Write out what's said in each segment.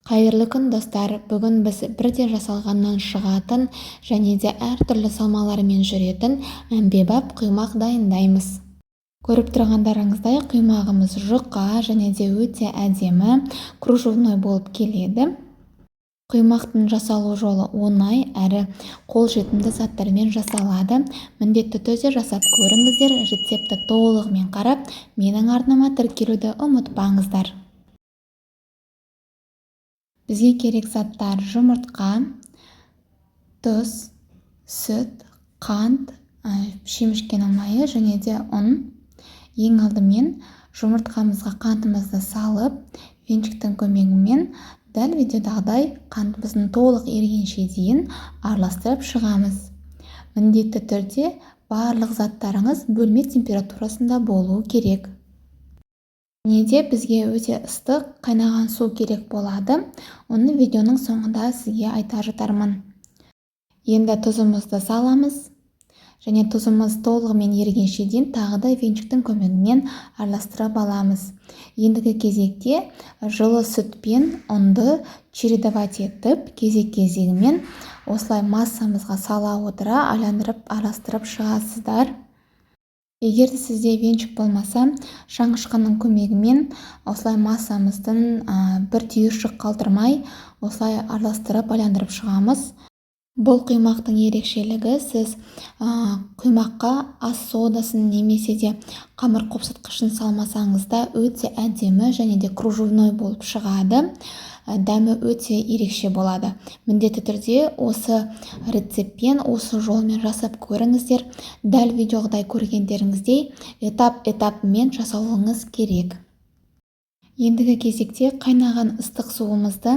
Қайырлы күн достар, бүгін біз бірден жасалғаннан шығатын және де әртүрлі салмалармен жүретін әмбебап құймақ дайындаймыз. Көріп тұрғандарыңыздай құймағымыз жұқа және де өте әдемі кружевной болып келеді. Құймақтың жасалу жолы оңай әрі қолжетімді заттармен жасалады. Міндетті түрде жасап көріңіздер, рецепті толығымен қарап, менің арнама тіркелуді ұмытпаңыздар. Бізге керек заттар: жұмыртқа, тұз, сүт, қант, шемішкенің майы және де ұн. Ең алдымен жұмыртқамызға қантымызды салып, венчиктің көмегімен дәл видеодағыдай қантымыздың толық ерігенше дейін араластырып шығамыз. Міндетті түрде барлық заттарыңыз бөлме температурасында болуы керек. Неде бізге өте ыстық қайнаған су керек болады, оны видеоның соңында сізге айта жатармын. Енді тұзымызды саламыз және тұзымыз толығымен ерігенше дейін тағы да венчиктің көмегімен араластырып аламыз. Ендігі кезекте жылы сүтпен ұнды чередовать етіп, кезек-кезегімен осылай массамызға сала отыра айландырып араластырып шығасыздар. Егер сізде венчик болмаса, шаңғышқаның көмегімен осылай массамыздың бір түйіршік қалдырмай осылай араластырып айландырып шығамыз. Бұл құймақтың ерекшелігі, сіз құймаққа ас содасын немесе де қамыр қопсытқышын салмасаңыз да өте әдемі және де кружевной болып шығады. Дәмі өте ерекше болады. Міндетті түрде осы рецептпен, осы жолмен жасап көріңіздер. Дәл видеоғыдай көргендеріңіздей этап-этапымен жасауыңыз керек. Ендігі кезекте қайнаған ыстық суымызды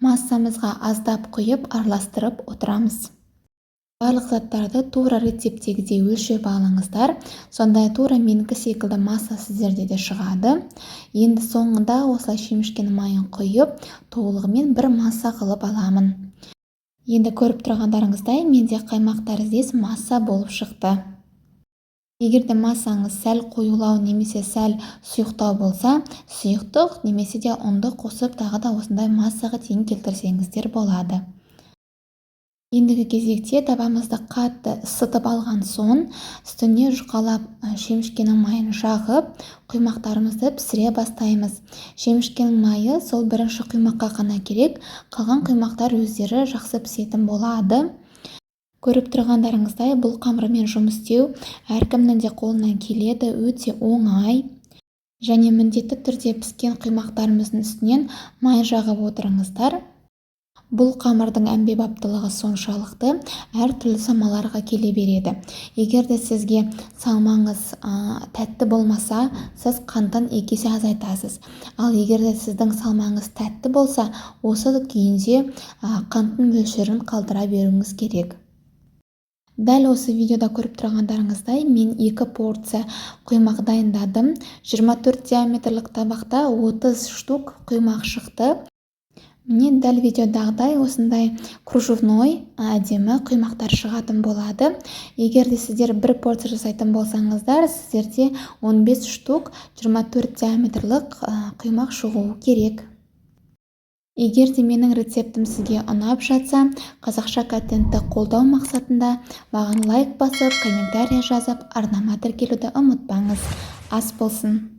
массамызға аздап құйып араластырып отырамыз. Барлық заттарды тура рецептегідей өлшеп алыңыздар, сондай тура менікі секілді масса сіздерде де шығады. Енді соңында осылай шемішкен майын құйып, толығымен бір масса қылып аламын. Енді көріп тұрғандарыңыздай, менде қаймақ тәріздес масса болып шықты. Егер де массаңыз сәл қоюлау немесе сәл сұйықтау болса, сұйықтық немесе де ұнды қосып тағы да осындай массаға дейін келтірсеңіздер болады. Ендігі кезекте табамызды қатты ысытып алған соң, үстіне жұқалап шемішкенің майын жағып, құймақтарымызды пісіре бастаймыз. Шемішкенің майы сол бірінші құймаққа ғана керек, қалған құймақтар өздері жақсы пісетін болады. Көріп тұрғандарыңыздай, бұл қамырмен жұмыс істеу әркімнің де қолынан келеді, өте оңай. Және міндетті түрде піскен құймақтарымыздың үстінен май жағып отырыңыздар. Бұл қамырдың әмбебаптылығы соншалықты әртүрлі салмаларға келе береді. Егер де сізге салмаңыз тәтті болмаса, сіз қантын 2 есе азайтасыз. Ал егер де сіздің салмаңыз тәтті болса, осы күйінде қанттың мөлшерін қалдыра беруіңіз керек. Дәл осы видеода көріп тұрғандарыңыздай, мен 2 порция құймақ дайындадым. 24 диаметрлік табақта 30 штук құймақ шықты. Міне дәл видеодағыдай осындай кружевной әдемі құймақтар шығатын болады. Егер де сіздер 1 порция жасайтын болсаңыздар, сіздерде 15 штук 24 диаметрлік құймақ шығуы керек. Егер де менің рецептім сізге ұнап жатса, қазақша контентті қолдау мақсатында маған лайк басып, комментарий жазып, арнама тіркелуді ұмытпаңыз. Ас болсын!